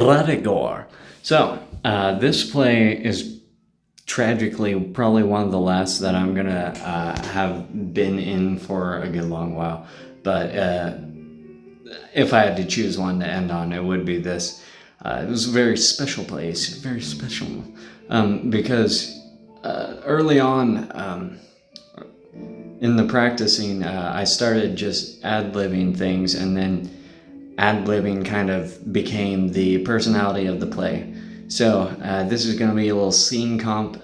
Ruddigore. So, this play is tragically probably one of the last that I'm gonna have been in for a good long while. But if I had to choose one to end on, it would be this. It was a very special place, very special, because early on in the practicing, I started just ad-libbing things, and then ad-libbing kind of became the personality of the play. So this is going to be a little scene comp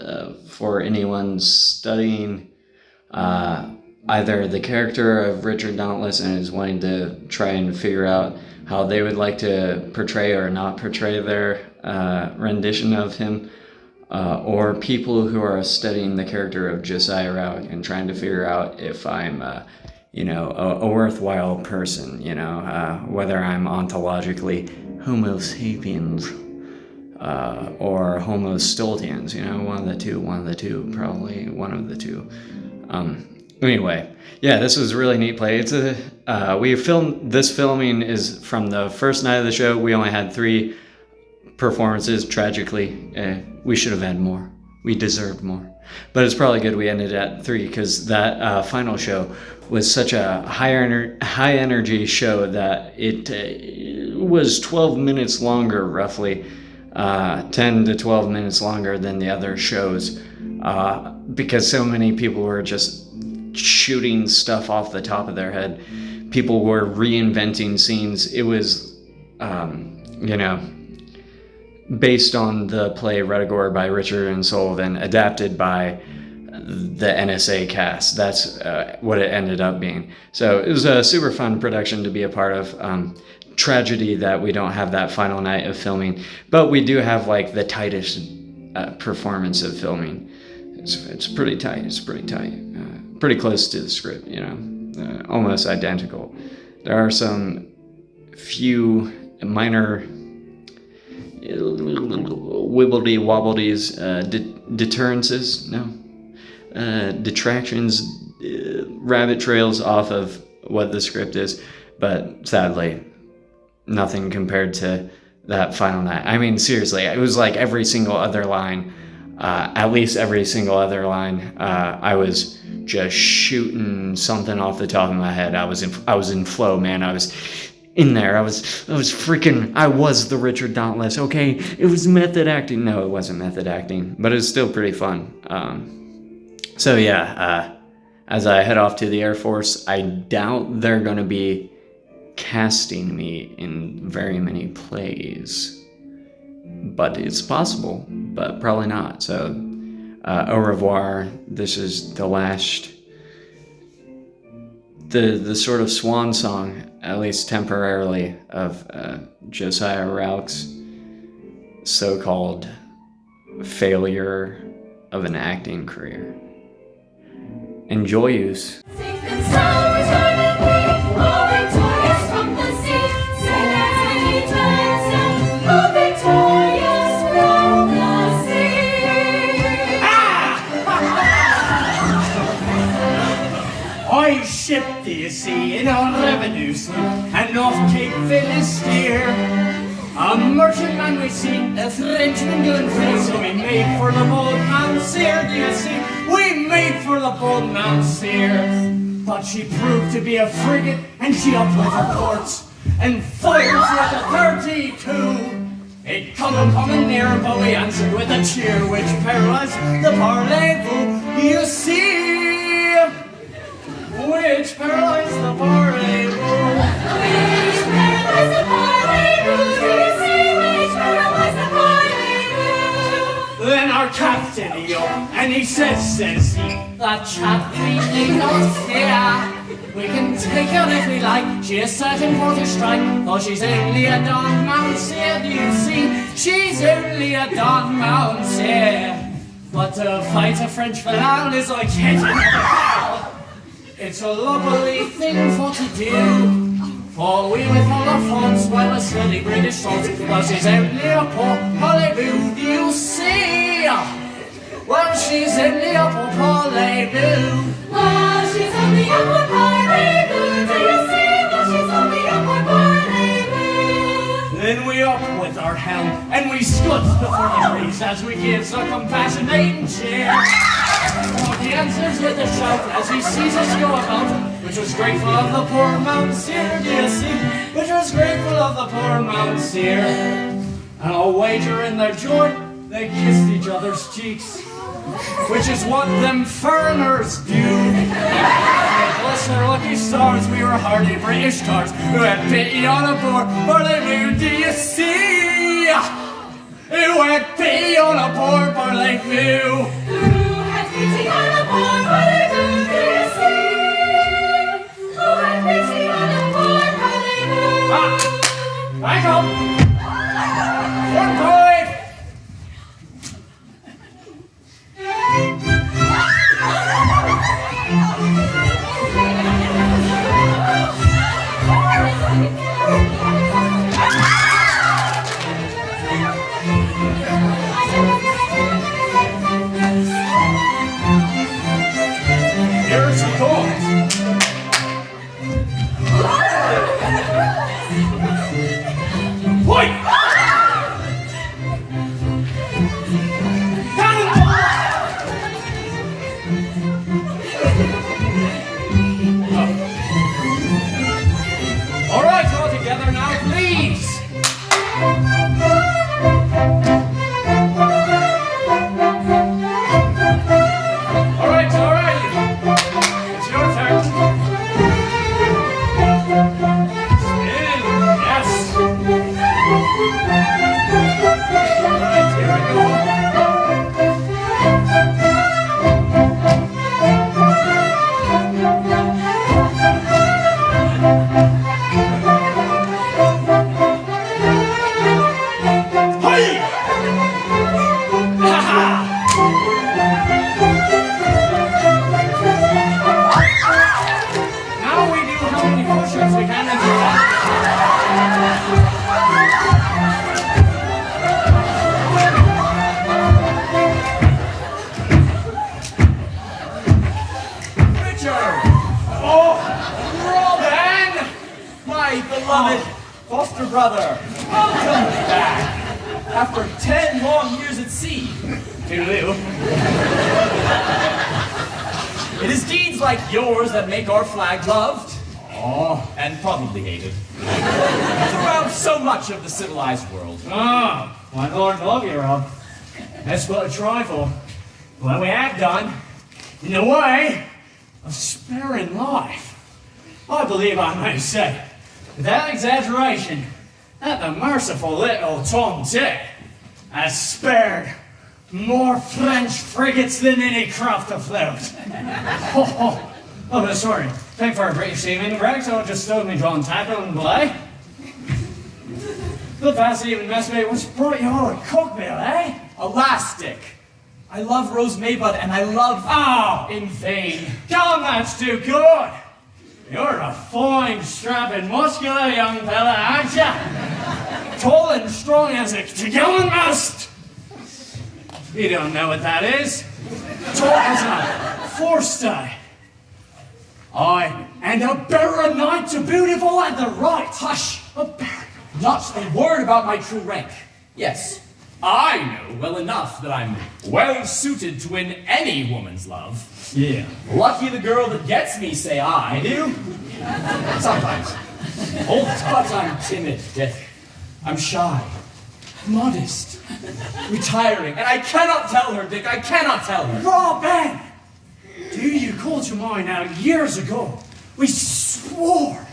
for anyone studying either the character of Richard Dauntless and is wanting to try and figure out how they would like to portray or not portray their rendition of him, or people who are studying the character of Josiah Rauch and trying to figure out if I'm a worthwhile person, whether I'm ontologically Homo sapiens or Homo stultiens, one of the two, probably one of the two. Anyway, yeah, this was a really neat play. It's this filming is from the first night of the show. We only had 3 performances, tragically. We should have had more. We deserved more. But it's probably good we ended at 3 because that final show was such a high energy show that it was 12 minutes longer, roughly 10 to 12 minutes longer than the other shows, because so many people were just shooting stuff off the top of their head. People were reinventing scenes. It was, based on the play Ruddigore by Richard and Sullivan, adapted by the NSA cast. That's what it ended up being. So it was a super fun production to be a part of. Tragedy that we don't have that final night of filming, but we do have like the tightest performance of filming. It's pretty tight. It's pretty tight. Pretty close to the script, almost identical. There are some few minor wibbledy wobbledies, detractions, rabbit trails off of what the script is, but sadly, nothing compared to that final night. I mean, seriously, it was like every single other line, at least every single other line, I was just shooting something off the top of my head. I was in flow, man. I was in there. I was the Richard Dauntless, okay? It was method acting. No, it wasn't method acting, but it was still pretty fun. So yeah, as I head off to the Air Force, I doubt they're going to be casting me in very many plays, but it's possible, but probably not. So au revoir. This is the last, the sort of swan song, at least temporarily, of Josiah Rauch's so-called failure of an acting career. Enjoy use. I shipped, do you see, in a revenue sloop, and off Cape Finisterre. A merchantman we see, a Frenchman doing free, so we made for the bold Mounseer, do you see? We made for the bold Mounseer. But she proved to be a frigate, and she upped with her ports, and fired at the 32. It coming near, but we answered with a cheer, which paralyzed the parlez-vous, you see. Which paralyzed the parlez-vous. Which paralyzed the parlez-vous. Do you see which paralyzed the parlez-vous? Then our captain he yelled, and he says he, that chap we need not fear. We can take her if we like, she is certain for to strike, for she's only a Don Mounseer, do you see? She's only a Don Mounseer. But to fight a French felon is like hitting a cow. It's a lovely thing for to do, for we with all our faults, while a steady British salt, well she's only a poor parlez-vous, do you see? Well she's only a poor parlez-vous. Well she's only a poor parlez-vous, do you see? Well she's only a poor parlez-vous. Then we up with our helm, and we scuds before the breeze as we gives a compassionating cheer. He answers with a shout as he sees us go about, which was grateful of the poor Mounseer, do you see? Which was grateful of the poor Mounseer. And I'll wager in their joy, they kissed each other's cheeks, which is what them foreigners do. Bless their lucky stars, we were hardy British tars who had pity on a poor Parlez-vous, do you see? Who had pity on a poor Parlez-vous? Pity on a poor Parlez-vous, do you see? Who had pity on a poor Parlez-vous? Back up! One point! Here's the coins. Point! All right, all together now, please. All right. It's your turn. Spin, yes. All right, here we go. Now we do how many push-ups we can and Richard! Oh, Robin! My beloved foster brother, welcome back after 10 long years at sea. Toodaloo. It is deeds like yours that make our flag loved, and probably hated, throughout so much of the civilized world. My Lord love you, Rob. That's what I try for. What we have done, in a way of sparing life. I believe I may say, without exaggeration, that the merciful little Tom Dick has spared more French frigates than any craft afloat. Oh, but sorry. Time for a British seaman, Rex, I'll just stowed me John tackle and belay. The fast even messmate was brought you all a cockbill, eh? Elastic. I love Rose Maybud and I love... In vain. Come, that's too good. You're a fine, strapping, muscular young fella, aren't ya? Tall and strong as a Tagillon mast. You don't know what that is. Tall as a forestay. Aye, and a baronet to boot if all at the right. Hush! A baron. Not a word about my true rank. Yes, I know well enough that I'm well suited to win any woman's love. Yeah. Lucky the girl that gets me, say I. You? Sometimes. All the time. But I'm timid, Dick. I'm shy, modest, retiring, and I cannot tell her, Dick, I cannot tell her. Robin! Do you call to mind now, years ago, we swore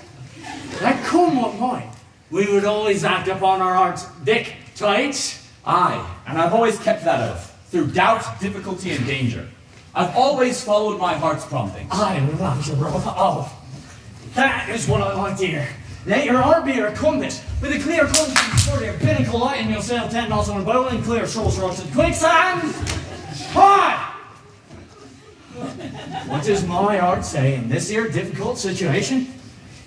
that come what might, we would always act upon our hearts, Dick, tight? Aye, and I've always kept that oath, through doubt, difficulty, and danger. I've always followed my heart's promptings. I love you, Rob. Oh, that is what I like to hear. Let your heart be your compass, with a clear conscience for your pinnacle light, and you'll sail 10 knots on a boat and clear shoals rocks and quicksand. Hi! What does my heart say in this here difficult situation?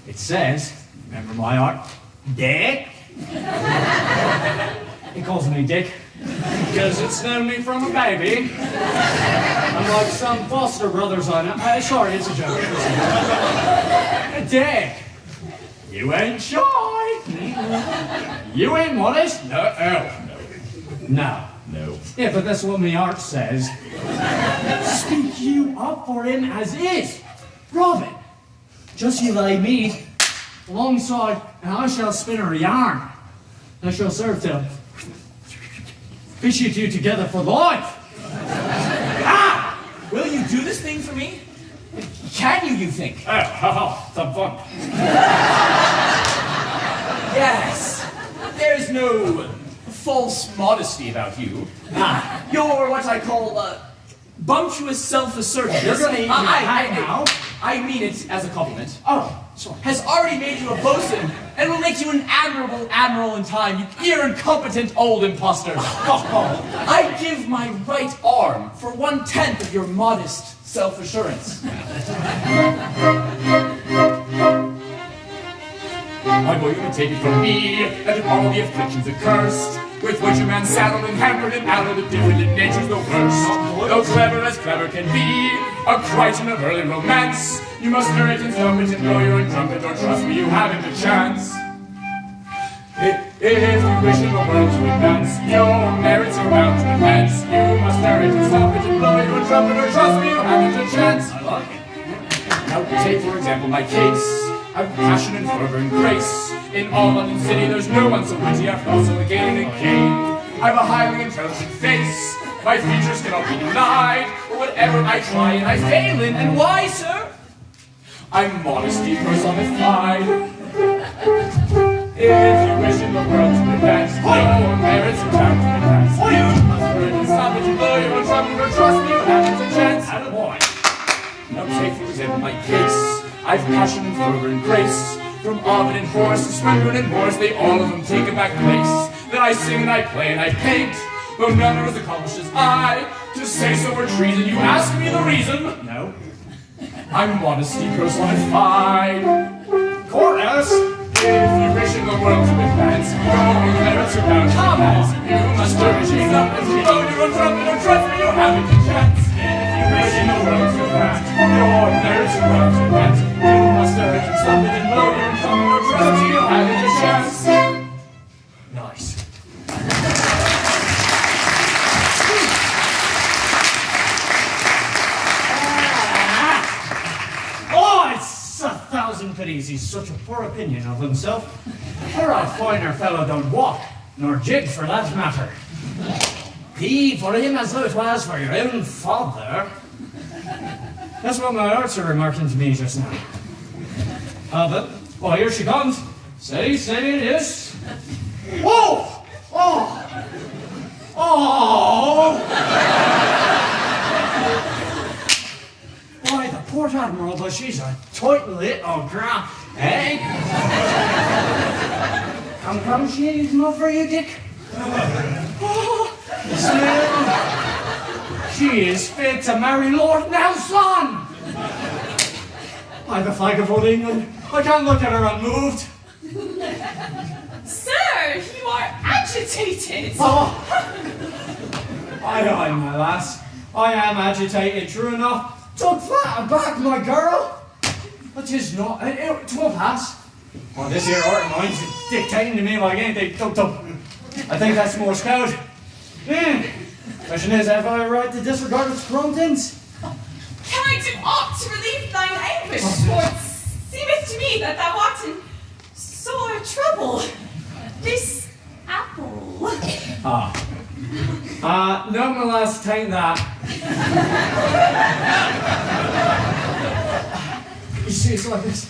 It says, remember my heart, Dick? He calls me Dick because it's known me from a baby. Unlike some foster brothers I know. Sorry, it's a joke. Dick, you ain't shy. You ain't modest? No. No. No. Yeah, but that's what my art says. Speak you up for him as is. Robin, just you lay me alongside, and I shall spin her a yarn. I shall serve to fish you two together for life. Will you do this thing for me? Can you think? The fun. Yes. There's no false modesty about you. You're what I call bumptious self-assertion. You're gonna eat your hat now. I mean it as a compliment. Oh, sorry. Has already made you a bosun and will make you an admirable admiral in time, you incompetent old imposter. I give my right arm for 1/10 of your modest self-assurance. I know you can take it from me that in all the afflictions accursed, with which a man saddled and hampered and out of the different in nature's the worst. Though clever as clever can be, a crichton of early romance, you must urge and stump it and blow your own trumpet, or trust me, you haven't a chance. If you wish in the world to advance, your merits are bound to advance. You must urge and stump it and blow your own trumpet, or trust me, you haven't a chance. I like it. Now take for example my case. I've passion and fervor and grace. In all London city there's no one so witty, I've also a gain and a gain. I've a highly intelligent face. My features cannot be denied. But whatever I try and I fail in, and why, sir? I'm modesty personified. If you wish in the world to advance, your merits are bound to advance. You must learn and stop it, you blow your own trumpet, or trust me, you haven't a chance. Attaboy. Now take for example my case. I've passion and fervor and grace. From Ovid and Horace to Swinburne and Morris, they all of them take a back place. Then I sing and I play and I paint, though none are as accomplished as I. To say so were treason, you ask me the reason? No. I'm modesty personified. Chorus! If you wish in the world to advance, your merits are bound to advance. You must urge me up and blow your own trumpet, or trust me, you haven't a chance. If you wish in the world to advance, your merits are bound to advance. You must urge and stop it and blow your own trumpet, or trust me, you haven't a chance. Nice. Oh, it's 1,000 pities he's such a poor opinion of himself. For a finer fellow don't walk, nor jig for that matter. Pee for him as though it was for your own father. That's what my arts are remarking to me just now. But, well, here she comes. Steady, steady it is. Oh! Oh! Oh! Why, the Port Admiral, but she's a tight little gra... Eh? Come, she ain't enough for you, Dick. Oh, smell. She is fit to marry Lord Nelson. By the flag of old England, I can't look at her unmoved. Sir, you are agitated. Oh. Aye, my lass. I am agitated, true enough. Don't flat aback, my girl. But 'tis not. 'Twill pass. Well, this here art of mine's dictating to me like anything. I think that's Morse code. Question is, have I a right to disregard its promptings? Can I do aught to relieve thine anguish? For it seemeth to me that thou art in sore trouble. This apple. No, my lass, tain't that. You see, it's like this.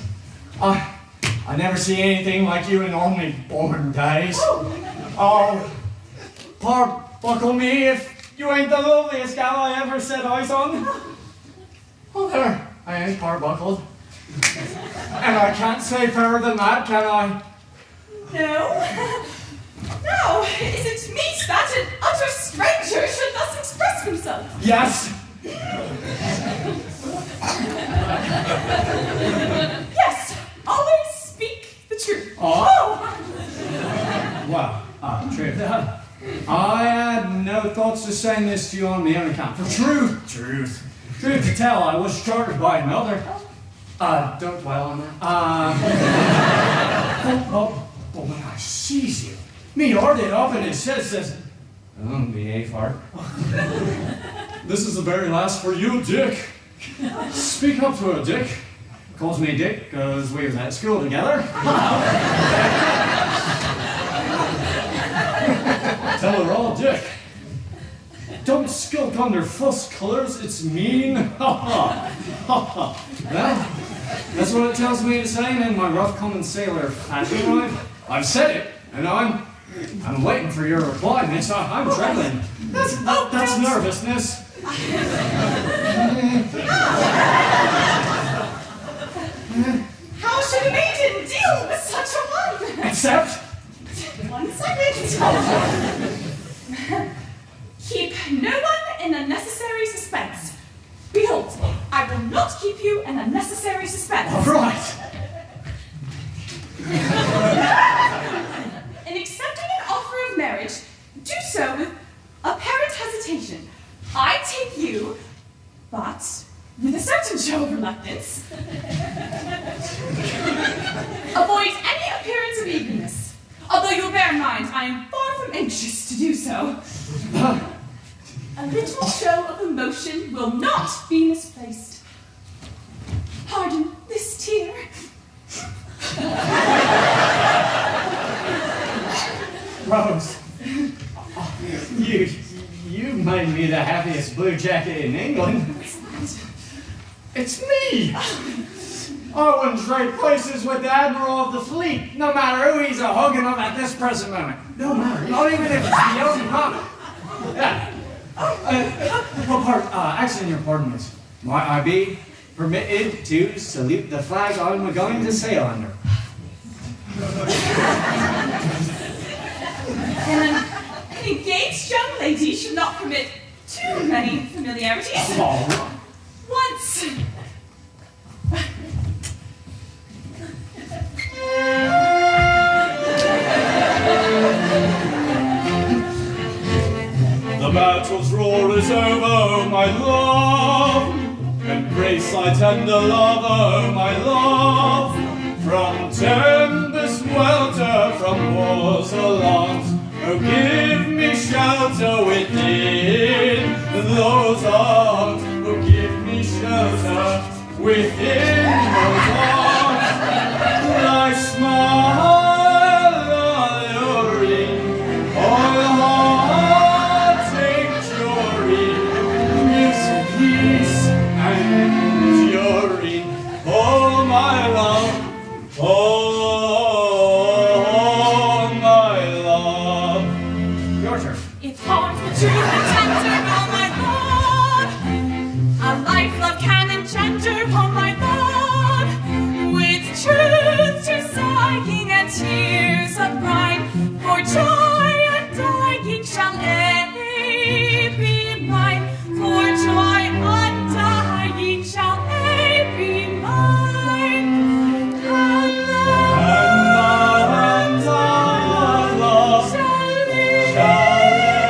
I never see anything like you in all my born days. Oh, buckle me if you ain't the loveliest gal I ever set eyes on. Oh, there, I ain't buckled. And I can't say fairer than that, can I? No. No, is it meet that an utter stranger should thus express himself? Yes. Yes, always speak the truth. Oh. Well, truth. I had no thoughts to saying this to you on my own account. For truth to tell, I was chartered by another. Don't dwell on that. But when I sees you, me heart it up and his head says, behave, heart. This is the very last for you, Dick. Speak up to her, Dick. Calls me Dick because we was at school together. Tell her all, Dick. Don't skulk under false colors, it's mean. Ha ha. Ha ha. Well, that's what it tells me to say in my rough common sailor fashion, right? I've said it, and I'm waiting for your reply, miss. I'm trembling. That's nervousness. How should a maiden deal with such a one? Except, 1 second. Keep no one in unnecessary suspense. Behold, I will not keep you in unnecessary suspense. all right. In accepting an offer of marriage, do so with apparent hesitation. I take you, but with a certain show of reluctance. Avoid any appearance of eagerness, although you'll bear in mind I am far from anxious to do so. A little show of emotion will not be misplaced. Pardon this tear. Rose, you made me the happiest blue jacket in England. It's me! I wouldn't trade places with the Admiral of the Fleet, no matter who he's a-hugging of at this present moment. No matter, not even if it's the young mama. Yeah. Actually, your pardon, miss. Might I be permitted to salute the flag I'm going to sail under? An engaged young lady should not permit too many familiarities. Oh, Once. The battle's roar is over, my love. Embrace thy tender love, oh my love. From tempest welter, from war's alarms, oh give me shelter within those arms. Oh give me shelter within those arms. Thy smile alluring, all heart enduring, gives peace and enduring. Oh my love, oh my love. your turn. If heart were true and tender, oh my lord, a life love can engender, oh my lord, with truth to sighing and tears of brine, for joy undying shall aye be mine, for joy undying shall aye be mine. And love shall live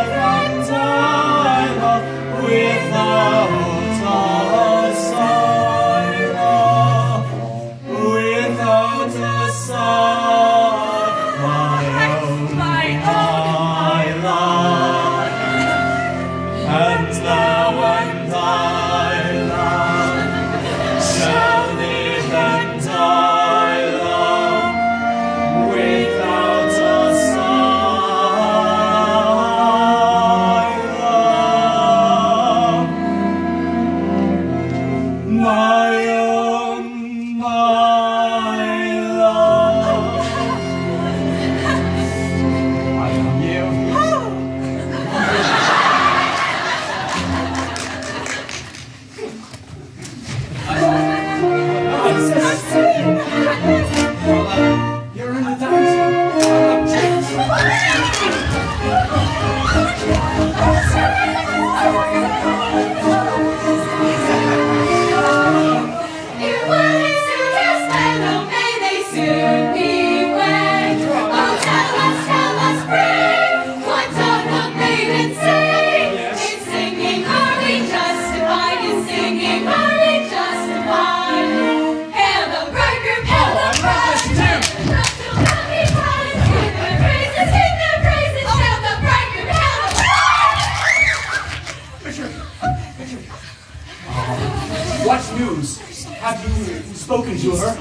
and die, love, without a sigh, love, without a sigh, my own, my love, and thou and thy love shall live and die, love, without a sigh, love, my own, my love. I love you. You're in the dancing. If weddings soon is wed, oh may they soon be wed. Oh tell us, pray, what doth the maiden say? In singing are we justified, in singing are we justified. Hail the bridegroom, hail the bride, the shall not be tied spoken to her.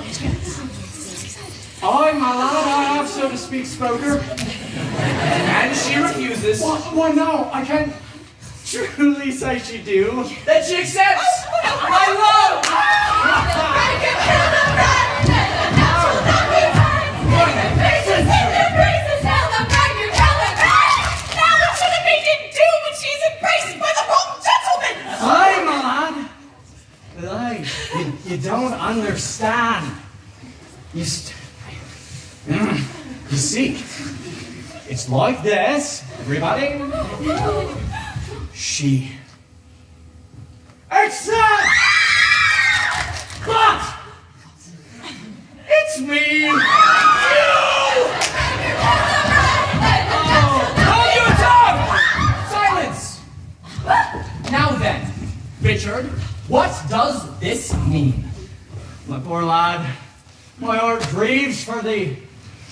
I, my lad, I have, so to speak, spoke her. And she refuses. Why no, I can't truly say she do. Then she accepts my love! Aye, my lad. Aye, you don't understand. You see, it's like this, everybody. She accepts, but it's me. You! Hold your tongue! Silence! Now then, Richard, what does this mean? My poor lad, my heart grieves for thee.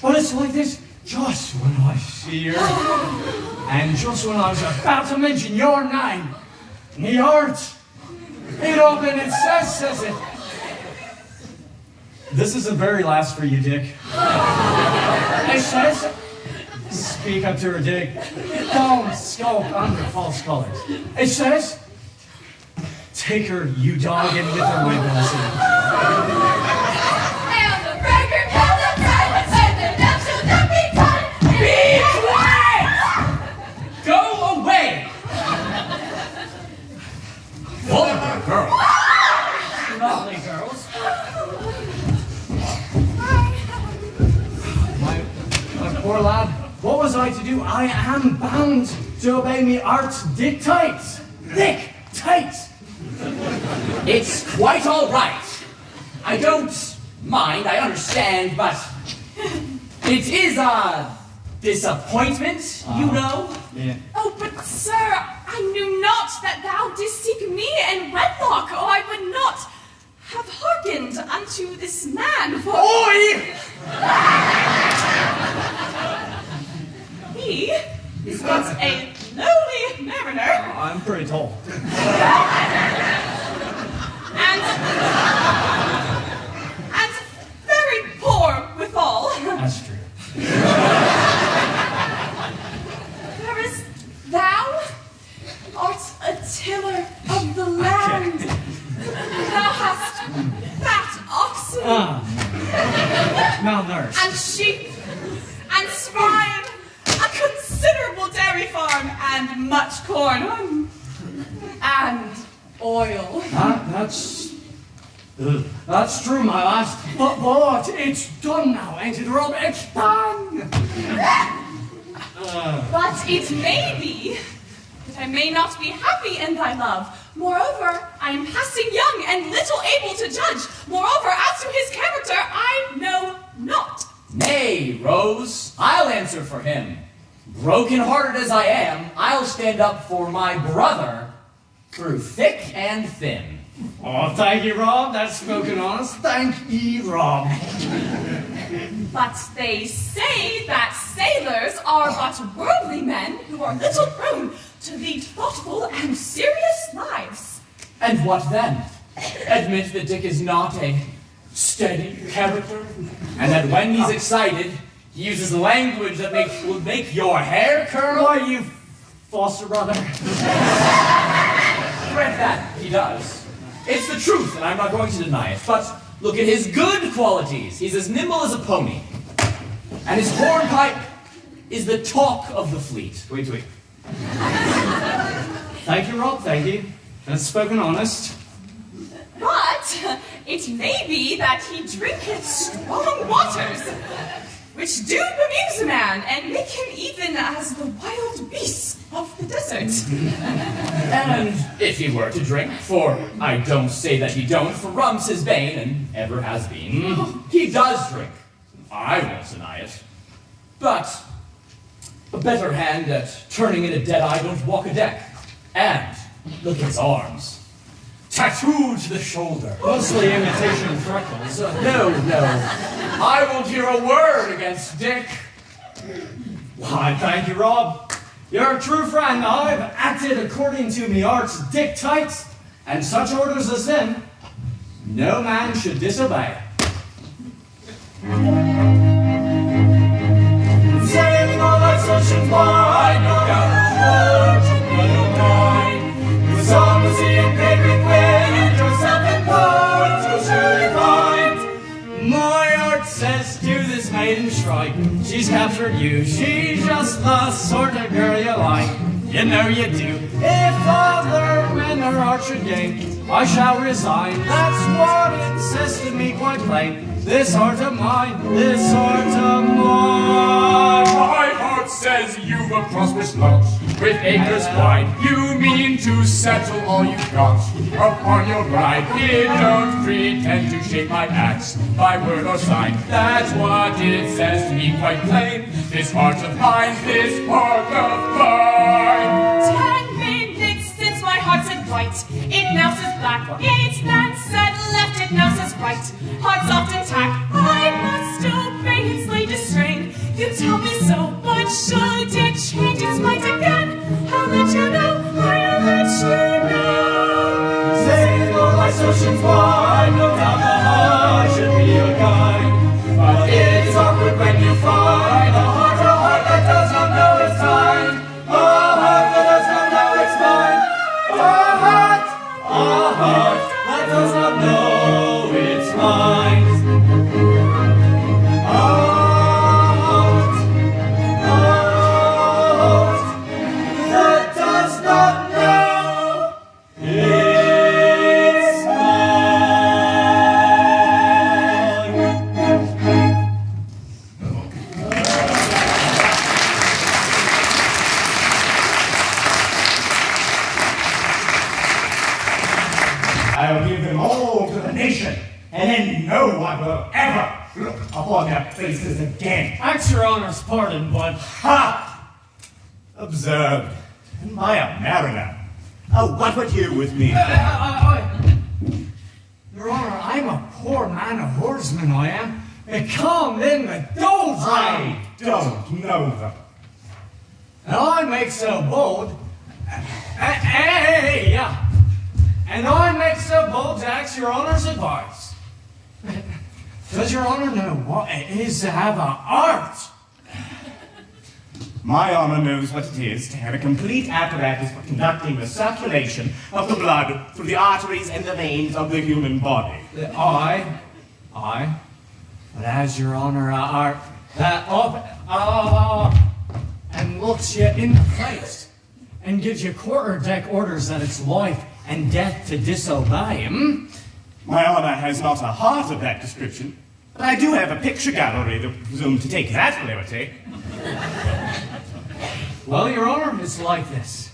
But it's like this just when I see her, and just when I was about to mention your name, me heart, it up and it says it. This is the very last for you, Dick. It says, speak up to her, Dick. Don't skulk under false colors. It says, take her, you dog, and with her my blessing. Be quiet! Go away! Vulgar girl. Lovely girls. My poor lad, what was I to do? I am bound to obey me art's dictates. Dictates! It's quite all right. I don't mind, I understand, but it is a disappointment, you know. Yeah. Oh, but sir, I knew not that thou didst seek me in wedlock, or I would not have hearkened unto this man, for Oi! he is but a lowly mariner, I'm pretty tall. and very poor withal. That's true. Whereas thou art a tiller of the land. Thou hast fat oxen Malnourished. and sheep and swine, a considerable dairy farm, and much corn and oil. That's true, my lass. But it's done now, ain't it, Rob? It's done! But it may be that I may not be happy in thy love. Moreover, I am passing young and little able to judge. Moreover, as to his character, I know not. Nay, Rose, I'll answer for him. Broken-hearted as I am, I'll stand up for my brother through thick and thin. Oh, thank you, Rob. That's spoken honest. Thank ye, Rob. But they say that sailors are but worldly men who are little prone to lead thoughtful and serious lives. And what then? Admit that Dick is not a steady character, and that when he's excited, he uses language that will make your hair curl? Why, you foster brother. Grant that, he does. It's the truth, and I'm not going to deny it, but look at his good qualities. He's as nimble as a pony. And his hornpipe is the talk of the fleet. Wait. Thank you, Rob, thank you. That's spoken honest. But it may be that he drinketh strong waters, which do amuse a man, and make him even as the wild beasts of the desert. And if he were to drink, for I don't say that he don't, for rum's his bane, and ever has been, he does drink. I won't deny it. But a better hand at turning in a dead eye don't walk a deck. And look at his arms. Tattooed to the shoulder. Mostly imitation freckles. No. I won't hear a word against Dick. Why, thank you, Rob. You're a true friend. I've acted according to me art's dictates, and such orders as them no man should disobey. Sailing all life's oceans wide, no doubt fortune will guide. With song, the sea, and favorite wind, yourself and poets you'll surely find. My heart says to this maiden strike, she's captured you, she's just the sort of girl you like. You know you do. If other men her heart should gain, I shall resign. That's what it says to me quite plain. This heart of mine, this heart of mine. My heart says you've a prosperous lot, with acres wide. You mean to settle all you've got upon your bride. It don't pretend to shake my axe by word or sign. That's what it says to me quite plain. This heart of mine, this heart of mine. 10 minutes since my heart said right, it now says black. It then said left, it now says right. Heart's often tack, I must obey its latest strain. You tell me so, but should it change its mind again, I'll let you know, I'll let you know. Sailing all life's oceans wide, no doubt the heart should be your guide. But it's awkward when you find a heart that does not know its time. A heart that does not know its mind. A heart that does not know its mind. A heart that does not know its I'll give them all to the nation, and then no one will ever look upon their faces again. Ask your honor's pardon, but Ha! Observed. Am I a mariner? What would you with me? Your honor, I'm a poor man, a horseman, I am. Become in the dogs. I don't know them. And I make so bold. Yeah. And I make so bold to ask your honor's advice. Does your honor know what it is to have an art? My honor knows what it is to have a complete apparatus for conducting the circulation of the blood through the arteries and the veins of the human body. I, but as your honor art that and looks you in the face and gives you quarter-deck orders that it's life and death to disobey him. My honor has not a heart of that description, but I do have a picture gallery that presume to take that liberty. Well, your honor, it's like this.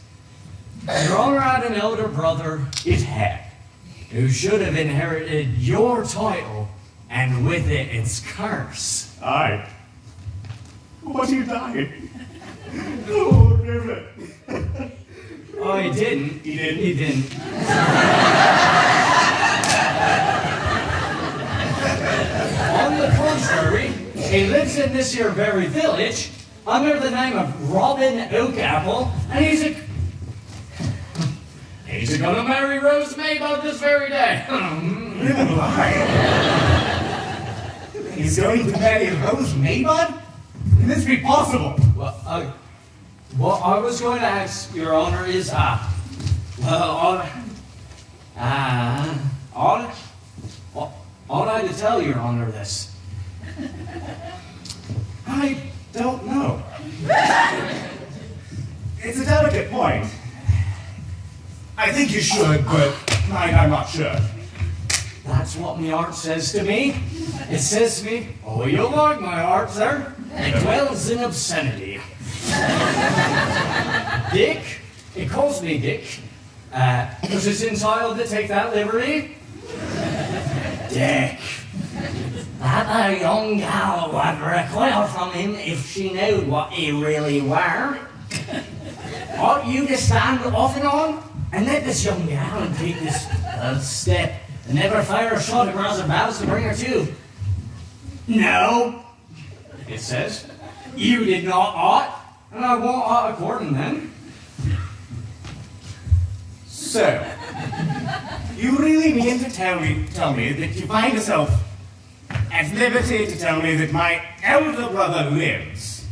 Your honor had an elder brother, It had. who should have inherited your title, and with it its curse. Aye. But he died. Oh, river. Oh, he didn't. He didn't? He didn't. On the contrary, he lives in this here very village under the name of Robin Oakapple, and he's gonna marry Rose Maybug this very day. Riven lie. He's going to marry Rose Maybug? Can this be possible? Well, what I was going to ask, Your Honor, is, ought I to tell Your Honor this? I don't know. It's a delicate point. I think you should, but I'm not sure. That's what my art says to me. It says to me, oh, you like my art, sir? It dwells in obscenity. Dick, it calls me Dick, because it's entitled to take that liberty. Dick. That a young gal would recoil from him if she knew what he really were. Ought you to stand off and on and let this young gal take this step and never fire a shot across her bows to bring her to? No, it says. You did not ought, and I won't ought according then. So, You really mean to tell me that you find yourself at liberty to tell me that my elder brother lives,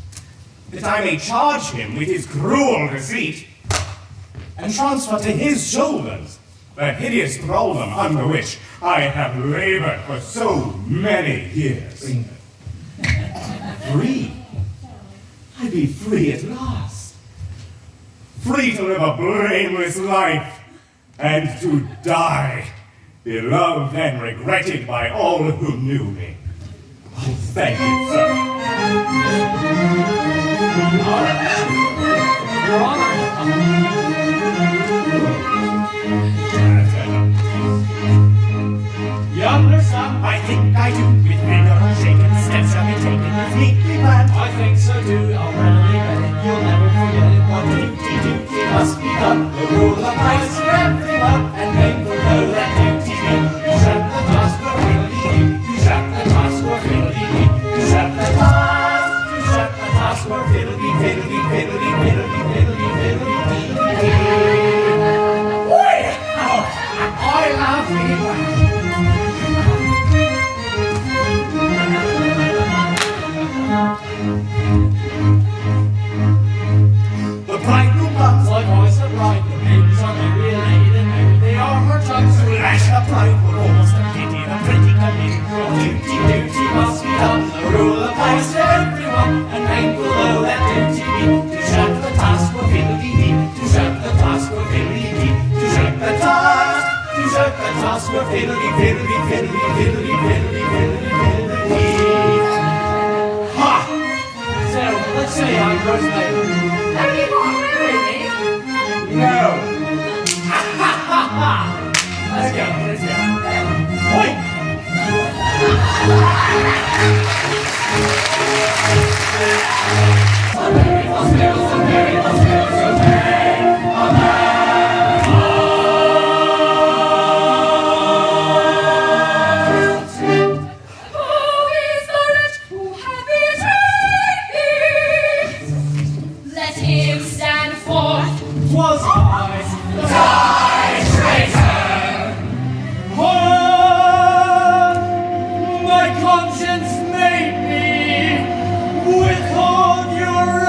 that I may charge him with his cruel deceit, and transfer to his shoulders the hideous thraldom under which I have labored for so many years? Free? I'd be free at last. Free to live a blameless life, and to die, beloved and regretted by all who knew me. Oh, thank you, sir. Your Honor. You understand? I think I do. With vigor shaken, steps shall be taken with neatly planned. I think so too. I'll readily bet it. You'll never forget it. What duty must be done. The rule applies to everyone, and men will know that duty means. You shall the task for fiddly-dee. You shall the task for fiddly-dee. You shall the task. You shall the task for fiddly-fiddly-fiddly-fiddly-fiddly-fiddly-dee. I love you. The bridegroom comes, Likewise the bride, the maidens are very elated, and merry they are her tongues. lash the bride would almost have pity the pretty committed girl. Duty must be done. The rule applies to everyone, and painful though that duty be. To shut the task for fiddly-dee. To shut the task for fiddly-dee. To shut the task. To shut the task for fiddly-fiddly-fiddly-fiddly-fiddly-fiddly-fiddly-dee. Ha! So, let's say I'm Rosemary. Have you not married me? No! Let's go, let's go. Wait! Who is the wretch who hath betrayed me? Let him stand forth. 'Twas I. Die, traitor! My conscience made me withhold your wrath.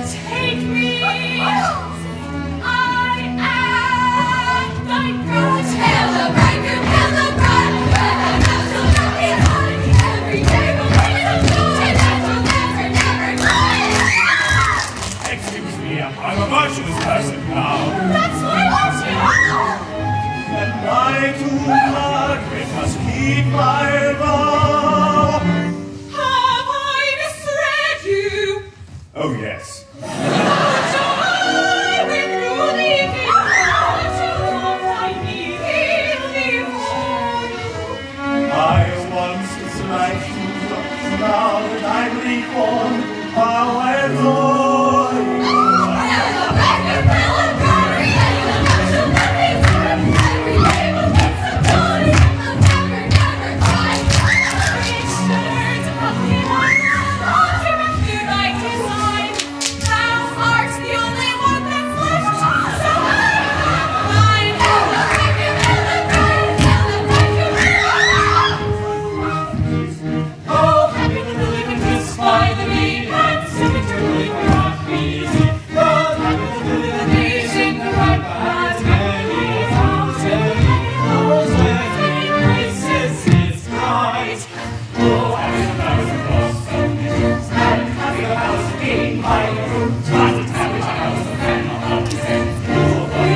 Take me, I am thy bride. Hail the bridegroom, hail the bride. Where the bells will not be hung. Every day will bring some joy that will never, never die. Excuse me, I'm a virtuous person now. That's why I want you. And I to Margaret must keep my vow. Have I misled you? Oh, yes. Joy with ruling in heart, you love thy need before you. I once was like you, now that I'm reformed, how I adore you. Hail the bridegroom, hail the bride. Hail the bells will not be hung. Every day will bring some joy that will never, never die. Each turn to nothing else. All dream of you like design. Thou art the only one that's left. So I am mine. Hail the bridegroom, hail the bride. Hail the bridegroom, hail the bride. Oh, happy the living kiss by the mead, and sing eternally for not be easy. Oh, happy the living days in the right path, many thousand arrows with many graces is bright. Oh, happy the thousand lost of years, and happy the thousand gained by the root. But it's happy the house of men of all his ends. Oh, boy,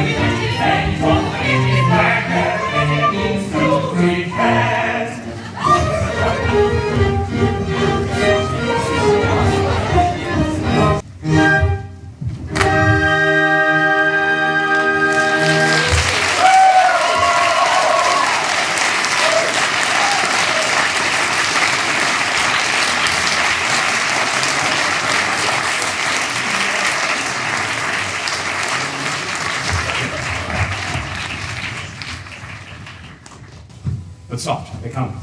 soft, they come.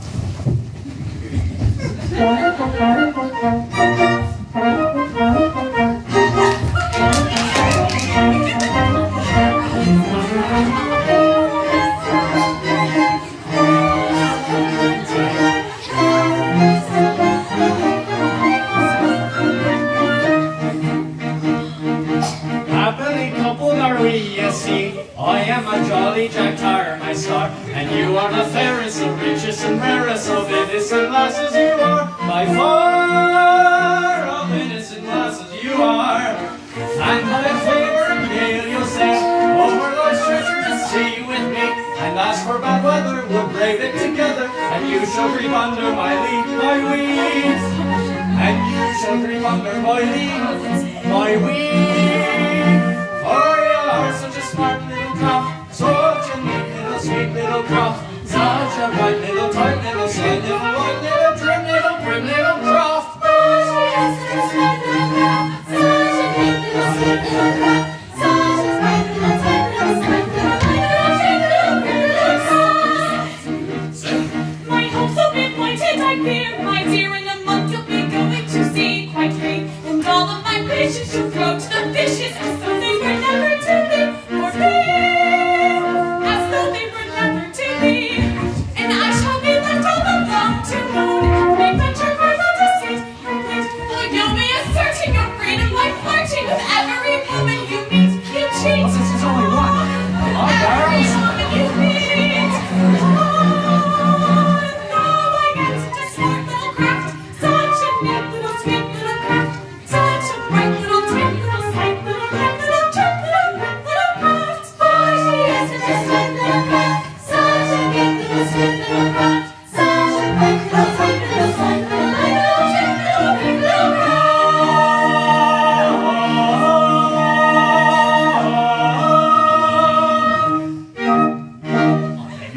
Happily coupled are we, ye see. I am a jolly Jack Tar, my star, and you are the fairest, the richest and rarest of innocent lasses you are. By far of innocent lasses you are. And by favor and gale you'll sail over life's treacherous sea with me. And as for bad weather, we'll brave it together, and you shall creep under my lee, my wee. And you shall creep under my lee, my wee. For you are such a smart little craft, such a neat little sweet little craft, such a bright little tight little sly little white little trim little prim little craft. My hopes will be pointed, I fear, my dear, in a month you'll be going to sea quite free, and all of my patience you'll throw to the fishes as though they were never to be, or be, as though they were never to be, and I shall be left all alone to moan and make venture for the deceit and wait, for you'll be asserting your freedom by flirting with every woman you meet, you cheat. Well, this is only one. Come on, Every girls. woman you meet. Such a neat little sweet little craft, such a bright little trim little slight little bright little trim little bright little craft. For she is such a sweet little craft, such a neat little sweet little craft, such a bright little sweet little slight little bright little trim little bright little craft.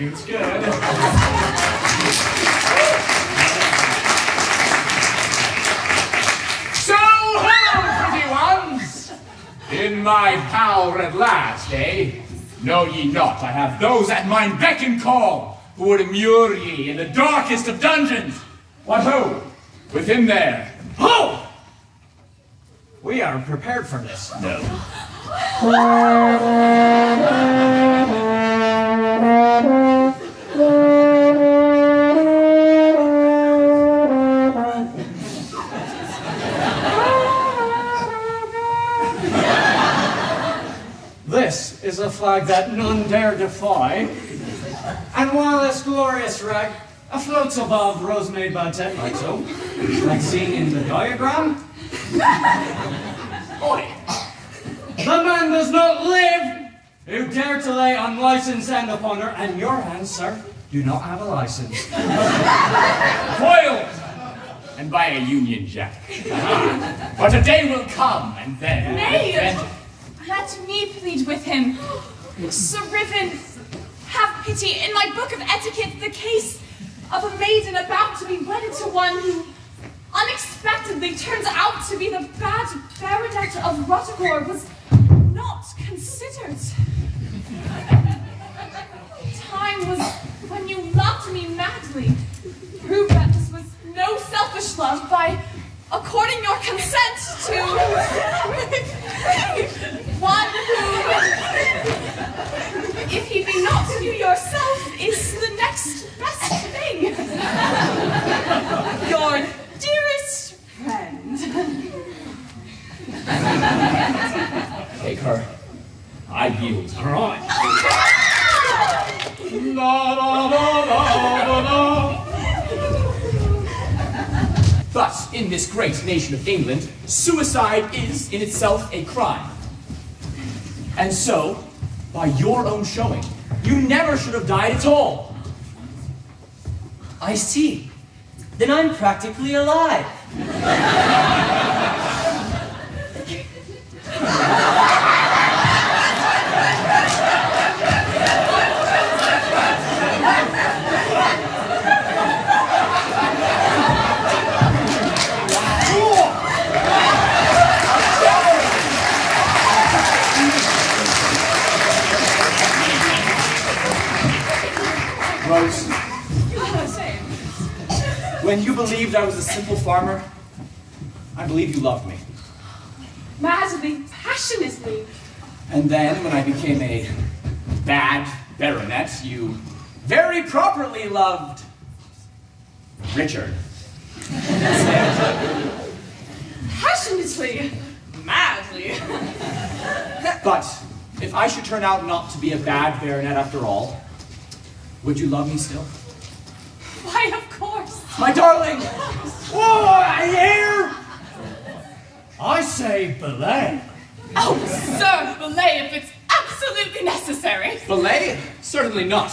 It's good. So, hello, pretty ones! In my power at last, eh? Know ye not I have those at mine beck and call, who would immure ye in the darkest of dungeons? What ho! Within there. Ho! We are prepared for this. No. This is a flag that none dare defy, and while this glorious rag afloats above rose-made bantet like so, like seen in the diagram, oi, the man does not live who dare to lay unlicensed hand upon her, and your hands, sir, do not have a license. Foiled! And by a Union Jack. But a day will come, and then... Nay, let me plead with him. Sir Riven, have pity. In my book of etiquette, the case of a maiden about to be wedded to one who unexpectedly turns out to be the bad baronet of Ruddigore was not considered. Time was when you loved me madly. Prove that this was no selfish love by according your consent to one who, if he be not you yourself, is the next best thing. Your dearest friend. Take her. I yield. All right. Thus, in this great nation of England, suicide is in itself a crime. And so, by your own showing, you never should have died at all. I see. Then I'm practically alive. Rose, When you believed I was a simple farmer, I believe you loved me. Madly, passionately. And then, when I became a bad baronet, you very properly loved Richard. Passionately, madly. But if I should turn out not to be a bad baronet after all, would you love me still? Why, of course. My darling! Whoa, I hear! I say belay. Oh, sir, belay if it's absolutely necessary. Belay? Certainly not.